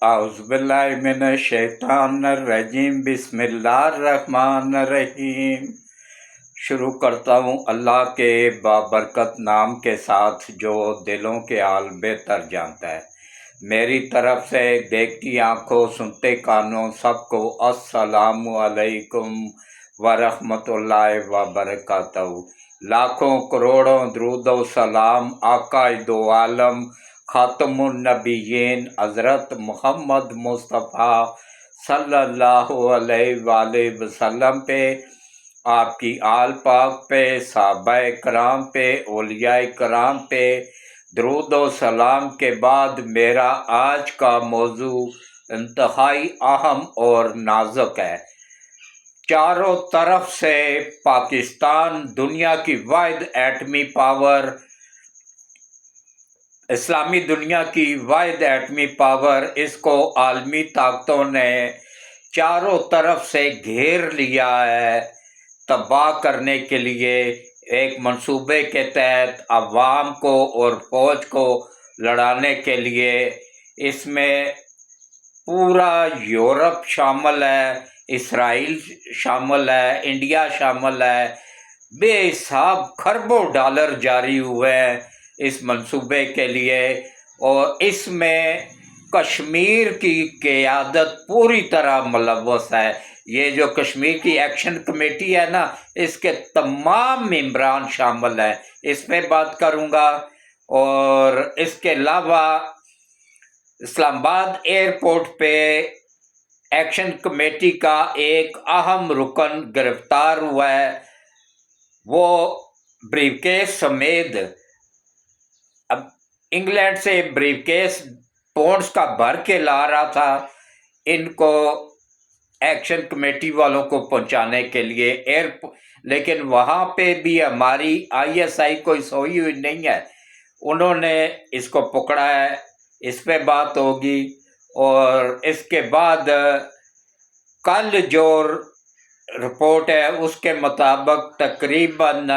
अऊज़ुबिल्लाहिमिनश्शैतानिर्रजीम बिस्मिल्लाहिर्रहमानिर्रहीम। शुरू करता हूँ अल्लाह के बाबरकत नाम के साथ जो दिलों के हाल बेहतर जानता है। मेरी तरफ से देखती आँखों सुनते कानों सबको अस्सलामु अलैकुम वरहमतुल्लाहि वबरकातहू। लाखों करोड़ों दुरूद व सलाम आका दो आलम खातमुन नबीयीन हज़रत मोहम्मद मुस्तफ़ा सल्लल्लाहु अलैहि वसल्लम पे, आपकी आल पाक पे, सहाबाए कराम पे, औलियाए कराम पे दरूद व सलाम के बाद मेरा आज का मौजू इंतहाई अहम और नाजुक है। चारों तरफ से पाकिस्तान दुनिया की वाहिद एटमी पावर, इस्लामी दुनिया की वाहिद एटमी पावर, इसको आलमी ताकतों ने चारों तरफ से घेर लिया है तबाह करने के लिए। एक मंसूबे के तहत अवाम को और फौज को लड़ाने के लिए इसमें पूरा यूरोप शामिल है, इसराइल शामिल है, इंडिया शामिल है। बेहिसाब खरबों डॉलर जारी हुए हैं इस मंसूबे के लिए, और इसमें कश्मीर की क़यादत पूरी तरह मुलव्वस है। ये जो कश्मीर की एक्शन कमेटी है ना, इसके तमाम मेंबरान शामिल हैं, इस पे बात करूँगा। और इसके अलावा इस्लामाबाद एयरपोर्ट पे एक्शन कमेटी का एक अहम रुकन गिरफ्तार हुआ है। वो ब्रीफकेस समेत अब इंग्लैंड से ब्रीफकेस पौंड्स का भर के ला रहा था इनको एक्शन कमेटी वालों को पहुंचाने के लिए एयरपोर्ट, लेकिन वहाँ पे भी हमारी ISI कोई सोई हुई नहीं है, उन्होंने इसको पकड़ा है। इस पे बात होगी। और इसके बाद कल जो रिपोर्ट है उसके मुताबिक तकरीबन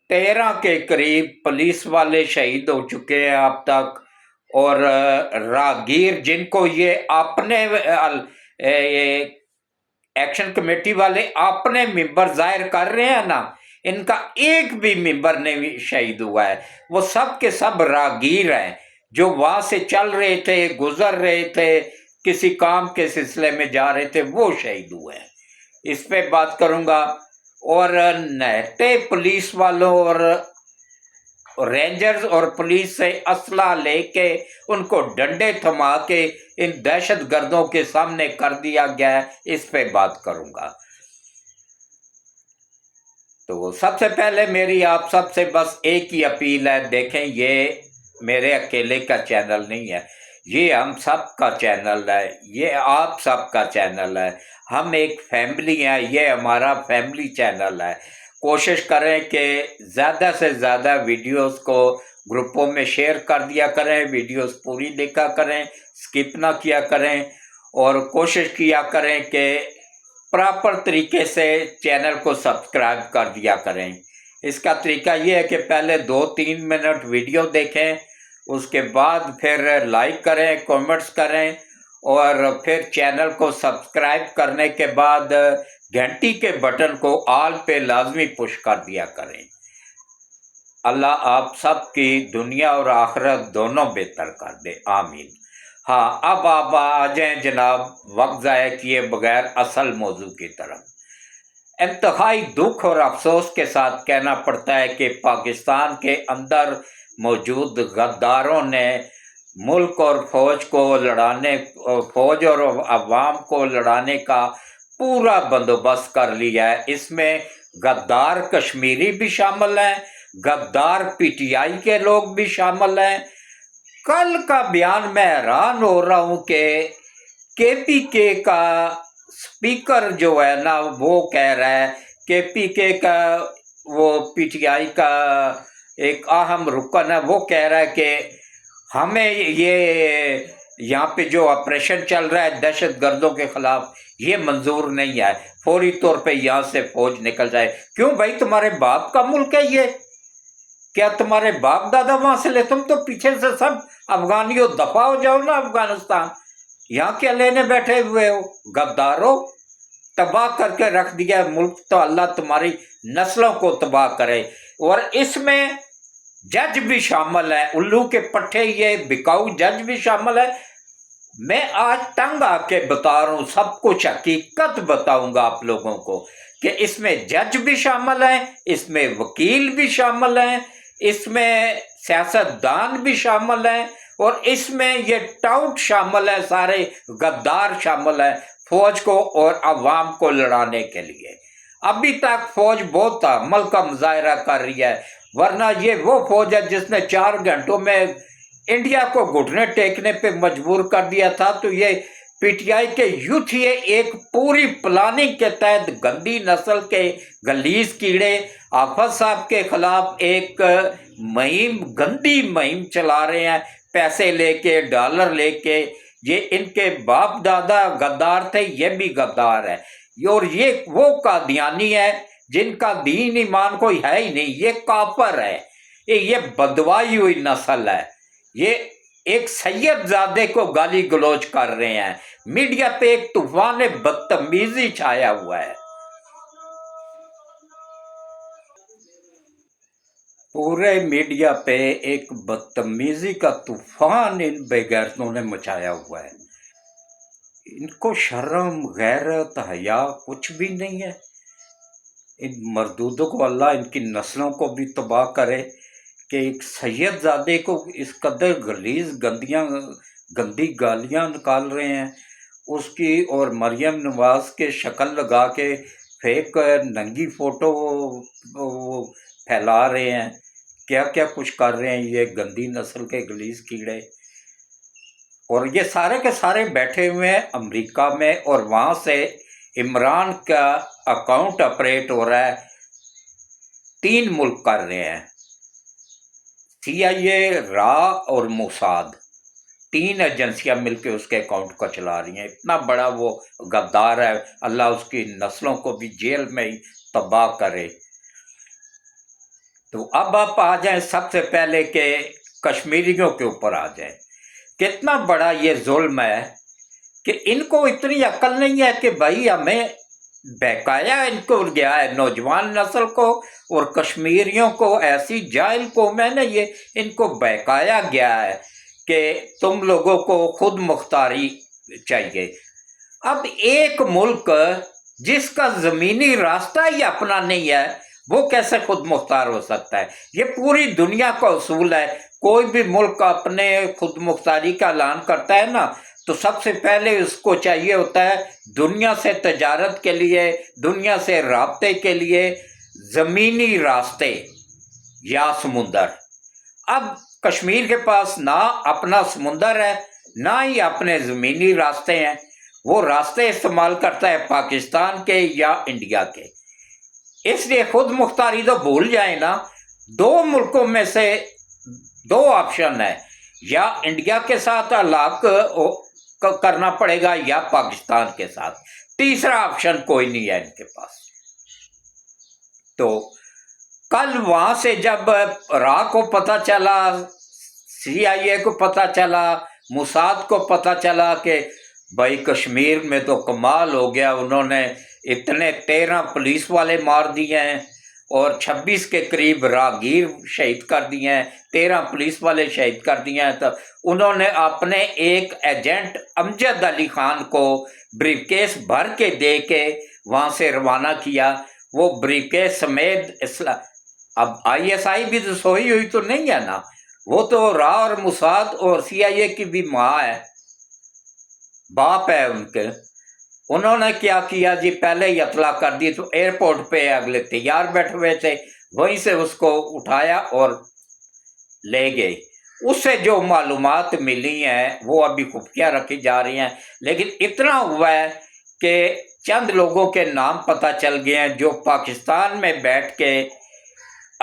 13 के करीब पुलिस वाले शहीद हो चुके हैं अब तक। और राहगीर जिनको ये अपने एक्शन कमेटी वाले अपने मेंबर जाहिर कर रहे हैं ना, इनका एक भी मेंबर नहीं शहीद हुआ है। वो सब के सब राहगीर हैं जो वहाँ से चल रहे थे, गुजर रहे थे, किसी काम के सिलसिले में जा रहे थे, वो शहीद हुए हैं। इस पे बात करूँगा। और नहते पुलिस वालों और रेंजर्स और पुलिस से असला लेके उनको डंडे थमा के इन दहशत गर्दों के सामने कर दिया गया है, इस पे बात करूँगा। तो सबसे पहले मेरी आप सबसे बस एक ही अपील है, देखें ये मेरे अकेले का चैनल नहीं है, ये हम सब का चैनल है, ये आप सब का चैनल है। हम एक फैमिली हैं, ये हमारा फैमिली चैनल है। कोशिश करें कि ज़्यादा से ज़्यादा वीडियोस को ग्रुपों में शेयर कर दिया करें, वीडियोस पूरी देखा करें, स्किप ना किया करें, और कोशिश किया करें कि प्रॉपर तरीके से चैनल को सब्सक्राइब कर दिया करें। इसका तरीका ये है कि पहले 2-3 मिनट वीडियो देखें, उसके बाद फिर लाइक करें, कमेंट्स करें, और फिर चैनल को सब्सक्राइब करने के बाद घंटी के बटन को ऑल पे लाजमी पुश कर दिया करें। अल्लाह आप सब की दुनिया और आखिरत दोनों बेहतर कर दे, आमीन। हाँ, अब आप आ जाएं जनाब, वक्त ज़ाया किए बगैर असल मौजू की तरफ। इंतहाई दुख और अफसोस के साथ कहना पड़ता है कि पाकिस्तान के अंदर मौजूद गद्दारों ने मुल्क और फौज को लड़ाने, फौज और अवाम को लड़ाने का पूरा बंदोबस्त कर लिया है। इसमें गद्दार कश्मीरी भी शामिल हैं, गद्दार PTI के लोग भी शामिल हैं। कल का बयान मैं हैरान हो रहा हूँ कि KPK का स्पीकर जो है ना, वो कह रहा है, KPK का वो PTI का एक अहम रुकन है, वो कह रहा है कि हमें ये यहाँ पे जो ऑपरेशन चल रहा है दहशत गर्दों के खिलाफ, ये मंजूर नहीं है, फौरी तौर पे यहाँ से फौज निकल जाए। क्यों भाई, तुम्हारे बाप का मुल्क है ये? क्या तुम्हारे बाप दादा वहां से ले? तुम तो पीछे से सब अफगानियों दफा हो जाओ ना अफगानिस्तान, यहाँ क्या लेने बैठे हुए हो? गद्दारो, तबाह करके रख दिया मुल्क, तो अल्लाह तुम्हारी नस्लों को तबाह करे। और इसमें जज भी शामिल है, उल्लू के पट्टे ये बिकाऊ जज भी शामिल है। मैं आज तंग आके बता रहा हूं, सब कुछ हकीकत बताऊंगा आप लोगों को कि इसमें जज भी शामिल हैं, इसमें वकील भी शामिल हैं, इसमें सियासतदान भी शामिल हैं, और इसमें ये टाउट शामिल है, सारे गद्दार शामिल हैं फौज को और अवाम को लड़ाने के लिए। अभी तक फौज बहुत अमल का मुजाहरा कर रही है, वरना ये वो फौज है जिसने 4 घंटों में इंडिया को घुटने टेकने पे मजबूर कर दिया था। तो ये पीटीआई के यूथ ये एक पूरी प्लानिंग के तहत गंदी नस्ल के गलीज कीड़े आफत साहब के खिलाफ एक मुहिम, गंदी मुहिम चला रहे हैं, पैसे लेके, डॉलर लेके। ये इनके बाप दादा गद्दार थे, ये भी गद्दार है, और ये वो कादियानी है जिनका दीन ईमान कोई है ही नहीं, ये काफर है, ये बदवाई हुई नस्ल है। ये एक सैयदजादे को गाली गलौज कर रहे हैं, मीडिया पे एक तूफान बदतमीजी छाया हुआ है। पूरे मीडिया पे एक बदतमीजी का तूफान इन बेगैरतों ने मचाया हुआ है। इनको शर्म, गैरत, हया कुछ भी नहीं है। इन मरदूदों को अल्लाह इनकी नस्लों को भी तबाह करे कि एक सैयदजादे को इस कदर गलीज गंदी गालियां निकाल रहे हैं उसकी, और मरियम नवाज के शक्ल लगा के फेक नंगी फोटो फैला रहे हैं, क्या क्या कुछ कर रहे हैं ये गंदी नस्ल के गलीज कीड़े। और ये सारे के सारे बैठे हुए हैं अमेरिका में, और वहाँ से इमरान का अकाउंट ऑपरेट हो रहा है, 3 मुल्क कर रहे हैं, CIA, रा और मोसाद, 3 एजेंसियां मिलकर उसके अकाउंट को चला रही हैं। इतना बड़ा वो गद्दार है, अल्लाह उसकी नस्लों को भी जेल में ही तबाह करे। तो अब आप आ जाएं सबसे पहले के कश्मीरियों के ऊपर आ जाएं। कितना बड़ा ये जुल्म है कि इनको इतनी अकल नहीं है कि भाई हमें बहकाया इनको गया है नौजवान नस्ल को और कश्मीरियों को, ऐसी जाहिल को मैंने ये इनको बहकाया गया है कि तुम लोगों को खुद मुख्तारी चाहिए। अब एक मुल्क जिसका ज़मीनी रास्ता ही अपना नहीं है वो कैसे खुद मुख्तार हो सकता है? ये पूरी दुनिया का उसूल है, कोई भी मुल्क अपने खुद मुख्तारी का ऐलान करता है ना, तो सबसे पहले उसको चाहिए होता है दुनिया से तजारत के लिए, दुनिया से राब्ते के लिए ज़मीनी रास्ते या समुंदर। अब कश्मीर के पास ना अपना समुंदर है ना ही अपने ज़मीनी रास्ते हैं, वो रास्ते इस्तेमाल करता है पाकिस्तान के या इंडिया के। इसलिए खुद मुख्तारी तो भूल जाए ना, 2 मुल्कों में से 2 ऑप्शन है, या इंडिया के साथ अलाक करना पड़ेगा या पाकिस्तान के साथ, तीसरा ऑप्शन कोई नहीं है इनके पास। तो कल वहां से जब रा को पता चला, CIA को पता चला, मोसाद को पता चला कि भाई कश्मीर में तो कमाल हो गया, उन्होंने इतने 13 पुलिस वाले मार दिए हैं और 26 के करीब राहगीर शहीद कर दिए हैं, 13 पुलिस वाले शहीद कर दिए हैं, तो उन्होंने अपने एक एजेंट अमजद अली खान को ब्रीफकेस भर के दे के वहाँ से रवाना किया। वो ब्रीफकेस समेत अब ISI भी तो सोई हुई तो नहीं है ना, वो तो रा और मोसाद और CIA की भी माँ है, बाप है उनके। उन्होंने क्या किया जी, पहले ही इतला कर दी, तो एयरपोर्ट पे अगले तैयार बैठे हुए थे, वहीं से उसको उठाया और ले गए। उससे जो मालूमात मिली हैं वो अभी खुफिया रखी जा रही हैं, लेकिन इतना हुआ है कि चंद लोगों के नाम पता चल गए हैं जो पाकिस्तान में बैठ के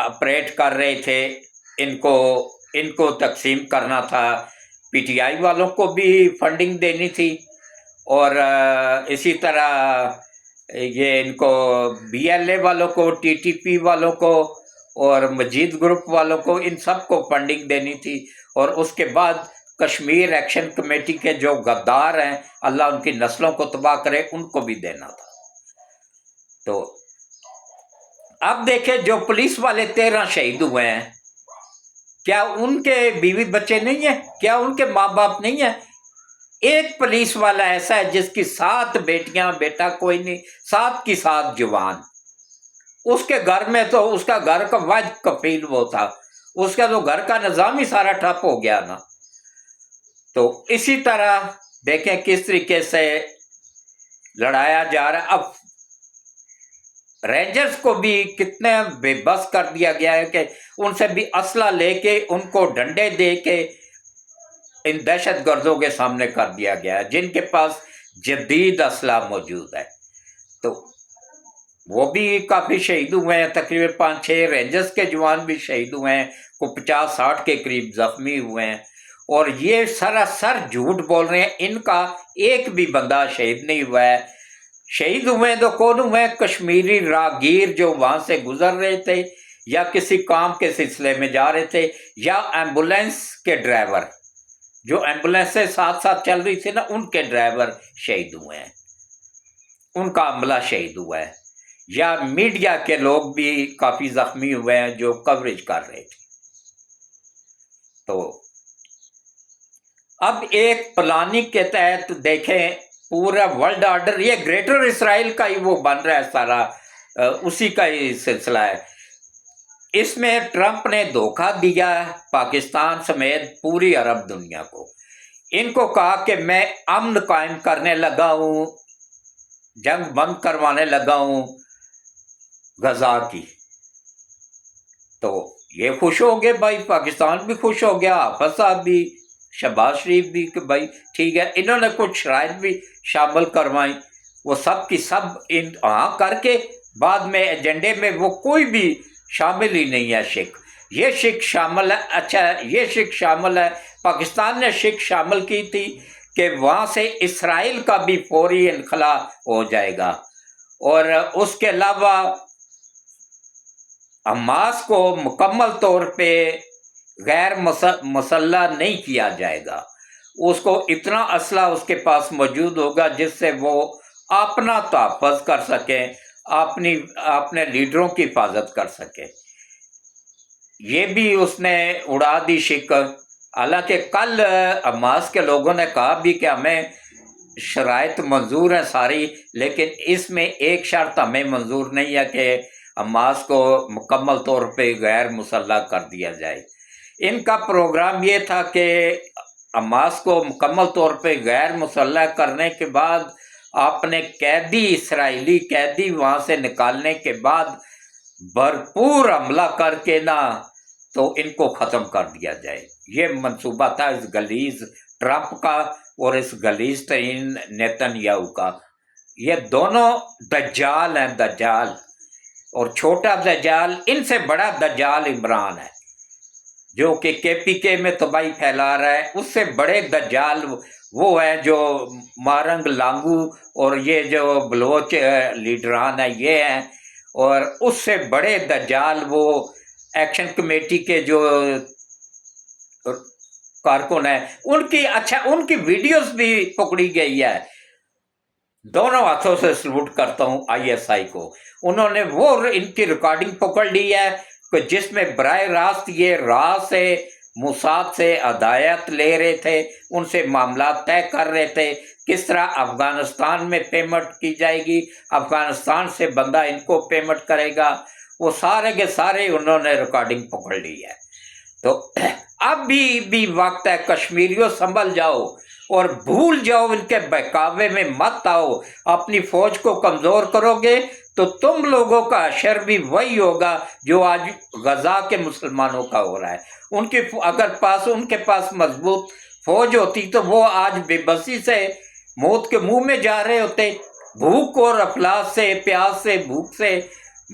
ऑपरेट कर रहे थे, इनको तकसीम करना था, PTI वालों को भी फंडिंग देनी थी, और इसी तरह ये इनको BLA वालों को, TTP वालों को اور مجید گروپ والوں کو، ان سب کو فنڈنگ دینی تھی، اور اس کے بعد کشمیر ایکشن کمیٹی کے جو غدار ہیں، اللہ ان کی نسلوں کو تباہ کرے، ان کو بھی دینا تھا۔ تو اب دیکھیں جو پولیس والے 13 شہید ہوئے ہیں، کیا ان کے بیوی بچے نہیں ہیں؟ کیا ان کے ماں باپ نہیں ہیں؟ ایک پولیس والا ایسا ہے جس کی 7 بیٹیاں، بیٹا کوئی نہیں، 7 کی 7 جوان، اس کے گھر میں تو اس کا گھر کا واحد کفیل وہ تھا، اس کا تو گھر کا نظام ہی سارا ٹھپ ہو گیا نا۔ تو اسی طرح دیکھیں کس طریقے سے لڑایا جا رہا ہے۔ اب رینجرز کو بھی کتنے بے بس کر دیا گیا ہے کہ ان سے بھی اسلحہ لے کے، ان کو ڈنڈے دے کے ان دہشت گردوں کے سامنے کر دیا گیا ہے، جن کے پاس جدید اسلحہ موجود ہے۔ تو وہ بھی کافی شہید ہوئے ہیں، تقریباً 5-6 رینجرز کے جوان بھی شہید ہوئے ہیں، کو 50-60 کے قریب زخمی ہوئے ہیں، اور یہ سراسر جھوٹ بول رہے ہیں، ان کا ایک بھی بندہ شہید نہیں ہوا ہے۔ شہید ہوئے تو کون ہوئے؟ کشمیری راگیر جو وہاں سے گزر رہے تھے، یا کسی کام کے سلسلے میں جا رہے تھے، یا ایمبولینس کے ڈرائیور، جو ایمبولینس سے ساتھ ساتھ چل رہی تھی نا، ان کے ڈرائیور شہید ہوئے ہیں، ان کا عملہ شہید ہوا ہے، یا میڈیا کے لوگ بھی کافی زخمی ہوئے ہیں جو کوریج کر رہے تھے۔ تو اب ایک پلاننگ کے تحت دیکھیں پورا ورلڈ آرڈر، یہ گریٹر اسرائیل کا ہی وہ بن رہا ہے سارا، اسی کا ہی سلسلہ ہے۔ اس میں ٹرمپ نے دھوکہ دیا پاکستان سمیت پوری عرب دنیا کو، ان کو کہا کہ میں امن قائم کرنے لگا ہوں، جنگ بند کروانے لگا ہوں غزہ کی۔ تو یہ خوش ہو گئے بھائی، پاکستان بھی خوش ہو گیا، حافظ صاحب بھی، شہباز شریف بھی، کہ بھائی ٹھیک ہے۔ انہوں نے کچھ شرائط بھی شامل کروائیں، وہ سب کی سب کر کے بعد میں ایجنڈے میں وہ کوئی بھی شامل ہی نہیں ہے شک۔ یہ شک شامل ہے، اچھا یہ شک شامل ہے، پاکستان نے شک شامل کی تھی کہ وہاں سے اسرائیل کا بھی فوری انخلا ہو جائے گا، اور اس کے علاوہ حماس کو مکمل طور پہ غیر مسلح نہیں کیا جائے گا، اس کو اتنا اسلحہ اس کے پاس موجود ہوگا جس سے وہ اپنا تحفظ کر سکیں، اپنے لیڈروں کی حفاظت کر سکے۔ یہ بھی اس نے اڑا دی شک۔ حالانکہ کل حماس کے لوگوں نے کہا بھی کہ ہمیں شرائط منظور ہیں ساری، لیکن اس میں ایک شرط ہمیں منظور نہیں ہے کہ حماس کو مکمل طور پہ غیر مسلح کر دیا جائے۔ ان کا پروگرام یہ تھا کہ حماس کو مکمل طور پہ غیر مسلح کرنے کے بعد، اپنے قیدی، اسرائیلی قیدی وہاں سے نکالنے کے بعد بھرپور حملہ کر کے نا تو ان کو ختم کر دیا جائے۔ یہ منصوبہ تھا اس غلیظ ٹرمپ کا اور اس غلیظ ترین نیتن یاہو کا۔ یہ دونوں دجال ہیں، دجال، اور چھوٹا دجال، ان سے بڑا دجال عمران ہے جو کہ KPK میں تباہی پھیلا رہا ہے۔ اس سے بڑے دجال وہ ہیں جو مارنگ لانگو اور یہ جو بلوچ لیڈران ہیں یہ ہیں، اور اس سے بڑے دجال وہ ایکشن کمیٹی کے جو کارکن ہیں، ان کی ویڈیوز بھی پکڑی گئی ہے۔ دونوں ہاتھوں سے سلوٹ کرتا ہوں ISI کو، انہوں نے وہ ان کی ریکارڈنگ پکڑ لی ہے کہ جس میں براہ راست یہ راز سے موساد سے ہدایت لے رہے تھے، ان سے معاملات طے کر رہے تھے، کس طرح افغانستان میں پیمنٹ کی جائے گی، افغانستان سے بندہ ان کو پیمنٹ کرے گا، وہ سارے کے سارے انہوں نے ریکارڈنگ پکڑ لی ہے۔ تو اب بھی وقت ہے، کشمیریوں سنبھل جاؤ اور بھول جاؤ، ان کے بہکاوے میں مت آؤ۔ اپنی فوج کو کمزور کرو گے تو تم لوگوں کا حشر بھی وہی ہوگا جو آج غزہ کے مسلمانوں کا ہو رہا ہے۔ اگر ان کے پاس مضبوط فوج ہوتی تو وہ آج بے بسی سے موت کے منہ میں جا رہے ہوتے، بھوک اور افلاس سے، پیاس سے، بھوک سے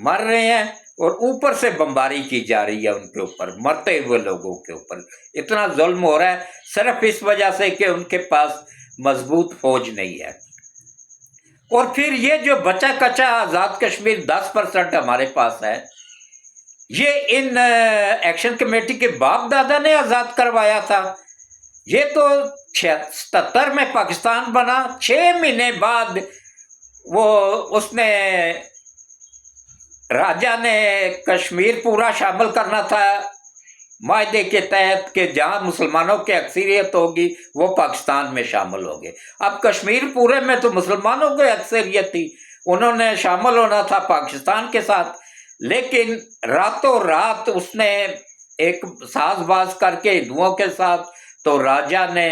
مر رہے ہیں، اور اوپر سے بمباری کی جا رہی ہے ان کے اوپر، مرتے ہوئے لوگوں کے اوپر اتنا ظلم ہو رہا ہے صرف اس وجہ سے کہ ان کے پاس مضبوط فوج نہیں ہے۔ اور پھر یہ جو بچا کچا آزاد کشمیر 10% ہمارے پاس ہے، یہ ان ایکشن کمیٹی کے باپ دادا نے آزاد کروایا تھا؟ یہ تو 77 میں پاکستان بنا، 6 مہینے بعد وہ اس نے راجہ نے کشمیر پورا شامل کرنا تھا معاہدے کے تحت کہ جہاں مسلمانوں کی اکثریت ہوگی وہ پاکستان میں شامل ہوگے۔ اب کشمیر پورے میں تو مسلمانوں کی اکثریت تھی، انہوں نے شامل ہونا تھا پاکستان کے ساتھ، لیکن راتوں رات اس نے ایک ساز باز کر کے ہندوؤں کے ساتھ تو راجہ نے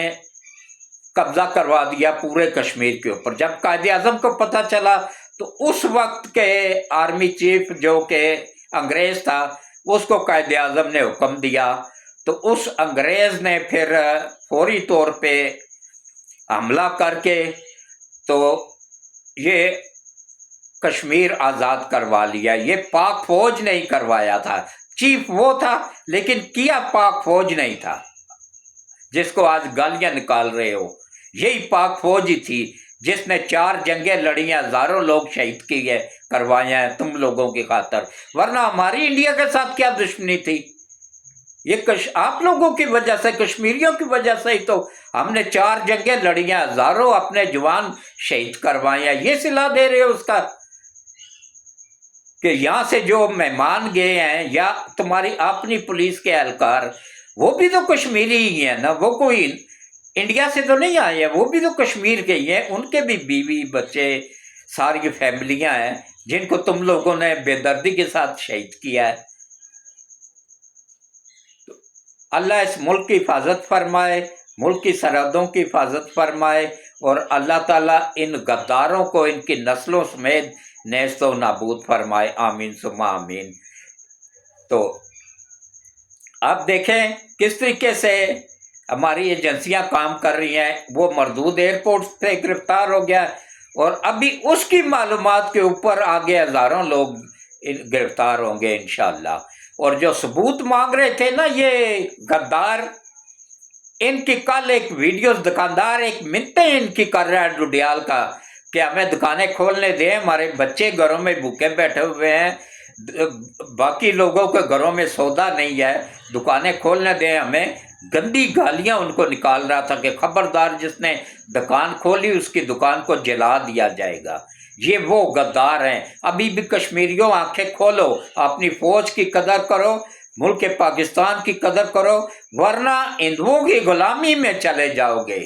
قبضہ کروا دیا پورے کشمیر کے اوپر۔ جب قائد اعظم کو پتہ چلا تو اس وقت کے آرمی چیف جو کہ انگریز تھا، اس کو قائد اعظم نے حکم دیا، تو اس انگریز نے پھر فوری طور پہ حملہ کر کے تو یہ کشمیر آزاد کروا لیا۔ یہ پاک فوج نے ہی کروایا تھا، چیف وہ تھا لیکن کیا پاک فوج نہیں تھا جس کو آج گالیاں نکال رہے ہو۔ یہی پاک فوج ہی تھی جس نے 4 جنگیں لڑی ہیں، ہزاروں لوگ شہید کیے کروائے ہیں تم لوگوں کی خاطر، ورنہ ہماری انڈیا کے ساتھ کیا دشمنی تھی؟ یہ آپ لوگوں کی وجہ سے، کشمیریوں کی وجہ سے ہی تو ہم نے 4 جنگیں لڑی ہیں، ہزاروں اپنے جوان شہید کروائے ہیں۔ یہ صلہ دے رہے ہو اس کا کہ یہاں سے جو مہمان گئے ہیں یا تمہاری اپنی پولیس کے اہلکار، وہ بھی تو کشمیری ہی ہیں نا، وہ کوئی انڈیا سے تو نہیں آئے ہیں، وہ بھی تو کشمیر کے ہی ہیں، ان کے بھی بیوی بچے ساری فیملیاں ہیں جن کو تم لوگوں نے بے دردی کے ساتھ شہید کیا ہے۔ اللہ اس ملک کی حفاظت فرمائے، ملک کی سرحدوں کی حفاظت فرمائے، اور اللہ تعالیٰ ان غداروں کو ان کی نسلوں سمیت نیست و نابود فرمائے، آمین ثم آمین۔ تو آپ دیکھیں کس طریقے سے ہماری ایجنسیاں کام کر رہی ہیں۔ وہ مردود ایئرپورٹ سے گرفتار ہو گیا، اور ابھی اس کی معلومات کے اوپر آگے ہزاروں لوگ گرفتار ہوں گے انشاءاللہ۔ اور جو ثبوت مانگ رہے تھے نا یہ غدار، ان کی کل ایک ویڈیوز دکاندار ایک منتیں ان کی کر رہا ہے ڈوڈیال کا کہ ہمیں دکانیں کھولنے دیں، ہمارے بچے گھروں میں بھوکے بیٹھے ہوئے ہیں، باقی لوگوں کے گھروں میں سودا نہیں ہے، دکانیں کھولنے دیں ہمیں۔ گندی گالیاں ان کو نکال رہا تھا کہ خبردار جس نے دکان کھولی اس کی دکان کو جلا دیا جائے گا۔ یہ وہ غدار ہیں۔ ابھی بھی کشمیریوں آنکھیں کھولو، اپنی فوج کی قدر کرو، ملک پاکستان کی قدر کرو، ورنہ ہندوؤں کی غلامی میں چلے جاؤ گے۔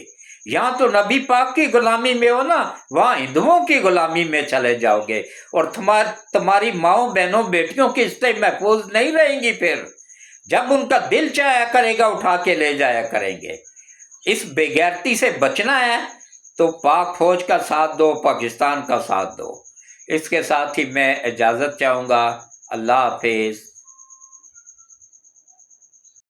یہاں تو نبی پاک کی غلامی میں ہو نا، وہاں ہندوؤں کی غلامی میں چلے جاؤ گے، اور تمہاری ماؤں بہنوں بیٹیوں کی عزتیں محفوظ نہیں رہیں گی۔ پھر جب ان کا دل چاہیا کرے گا اٹھا کے لے جایا کریں گے۔ اس بے غیرتی سے بچنا ہے تو پاک فوج کا ساتھ دو، پاکستان کا ساتھ دو۔ اس کے ساتھ ہی میں اجازت چاہوں گا۔ اللہ حافظ۔